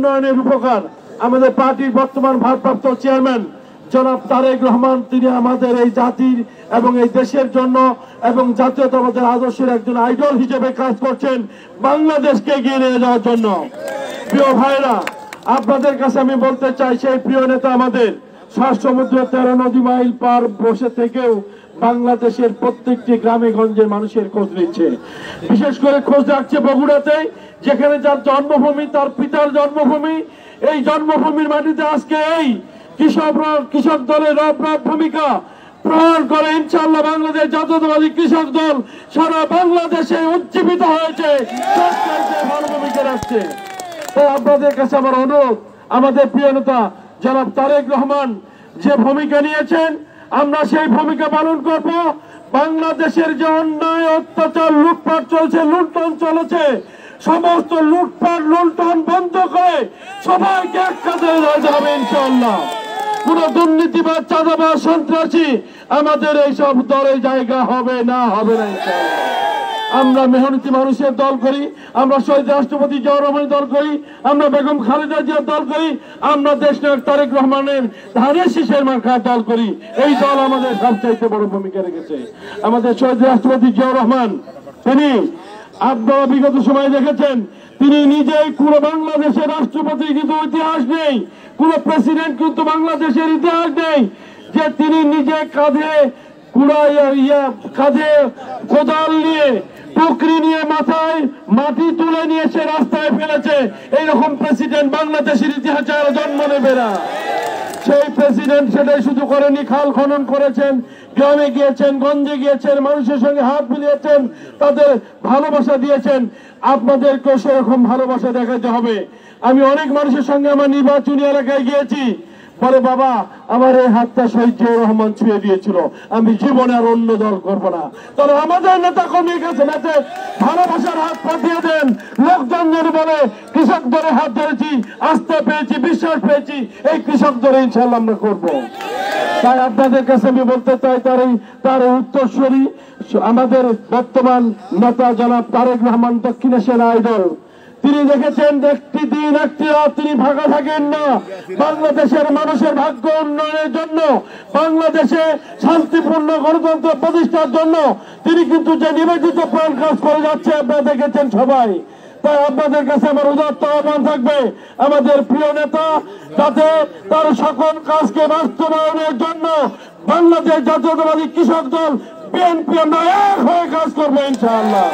উন্নয়নের উপকার আমাদের পার্টির বর্তমান ভারপ্রাপ্ত চেয়ারম্যান জনাব তারেক রহমান, তিনি আমাদের এই জাতির এবং এই দেশের জন্য এবং জাতীয়তাবাদের আদর্শের একজন আইডল হিসেবে কাজ করছেন বাংলাদেশকে এগিয়ে নিয়ে যাওয়ার জন্য। প্রিয় ভাইরা, আপনাদের কাছে আমি বলতে চাই, সেই প্রিয় নেতা আমাদের 7 সমুদ্র 13 নদী মাইল পার বসে থেকেও বাংলাদেশের প্রত্যেকটি গ্রামে গঞ্জে মানুষের খোঁজ নিচ্ছে। বিশেষ করে খোঁজ রাখছে বগুড়াতে, যেখানে যার জন্মভূমি, তার পিতার জন্মভূমি। এই জন্মভূমির মাটিতে আজকে এই কৃষক দলের ভূমিকা প্রমাণ করে ইনশাআল্লাহ বাংলাদেশ জাতীয়তাবাদী কৃষক দল সারা বাংলাদেশে উজ্জীবিত হয়েছে, ভালো ভূমিকা রাখছে। তাই আপনাদের কাছে আমার অনুরোধ, আমাদের প্রিয় নেতা জনাব তারেক রহমান যে ভূমিকা নিয়েছেন, আমরা সেই ভূমিকা পালন করব। বাংলাদেশের যে অন্যায়, অত্যাচার, লুটপাট চলছে, লুণ্ঠন চলেছে, সমস্ত লুটপাট লুণ্ঠন বন্ধ করে সবাইকে এক কাজে যাবে ইনশাআল্লাহ। কোন দুর্নীতিবাদ, চাঁদাবাদ, সন্ত্রাসী আমাদের এইসব দলের জায়গা হবে না ইনশাআল্লাহ। আমরা মেহনতি মানুষের দল করি, আমরা শহীদ রাষ্ট্রপতি জিয়াউর রহমানের দল করি, আমরা বেগম খালেদা জিয়ার দল করি, আমরা দেশনায়ক তারেক রহমানের ধানের শীষের মার্কার দল করি। এই দল আমাদের সবচাইতে বড় ভূমিকা রেখেছে। আমাদের শহীদ রাষ্ট্রপতি জিয়াউর রহমান, তিনি আপনারা বিগত সময় দেখেছেন, তিনি নিজেই পুরো বাংলাদেশের রাষ্ট্রপতি, কিন্তু ইতিহাস নেই, কোন প্রেসিডেন্ট কিন্তু বাংলাদেশের ইতিহাস নেই যে তিনি নিজে কাঁধে কোদাল নিয়ে, টুকরি নিয়ে, মাথায় মাটি তুলে নিয়ে সে রাস্তায় ফেলেছে। এইরকম প্রেসিডেন্ট বাংলাদেশের ইতিহাসে আর জন্ম নেবে না। সেই প্রেসিডেন্ট সেটাই শুধু করেনি, খাল খনন করেছেন, গ্রামে গিয়েছেন, গঞ্জে গিয়েছেন, মানুষের সঙ্গে হাত মিলিয়েছেন, তাদের ভালোবাসা দিয়েছেন। আপনাদেরকেও সেরকম ভালোবাসা দেখাতে হবে। আমি অনেক মানুষের সঙ্গে আমার নির্বাচনী এলাকায় গিয়েছি, বলে বাবা আমার এই হাতটা শহীদ জিয়াউর রহমান ছুঁয়ে দিয়েছিল, আমি জীবনে আর অন্য দল করবো না। তারা আমাদের নেতা কর্মীর কাছে ভালোবাসার হাত পাঠিয়ে দেন। লোকজন যদি বলে কৃষক দলে হাত ধরেছি, আস্থা পেয়েছি, বিশ্বাস পেয়েছি, এই কৃষক দলে ইনশাআল্লাহ আমরা করবো। তাই আপনাদের কাছে আমি বলতে চাই, তার উত্তরসূরি আমাদের বর্তমান নেতা জনাব তারেক রহমান, দক্ষিণ এশিয়ার আইডল। তিনি দেখেছেন একটি দিন একটি রাত তিনি ফাঁকা থাকেন না বাংলাদেশের মানুষের ভাগ্য উন্নয়নের জন্য, বাংলাদেশে শান্তিপূর্ণ গণতন্ত্র প্রতিষ্ঠার জন্য তিনি কিন্তু যে নিবেদিত প্রাণ কাজ করে যাচ্ছে আপনারা দেখেছেন সবাই। তাই আপনাদের কাছে আমার উদাত্ত আহ্বান থাকবে, আমাদের প্রিয় নেতা যাতে তার সকল কাজকে বাস্তবায়নের জন্য বাংলাদেশ জাতীয়তাবাদী কৃষক দল বিএনপি আমরা এক হয়ে কাজ করবো ইনশাআল্লাহ।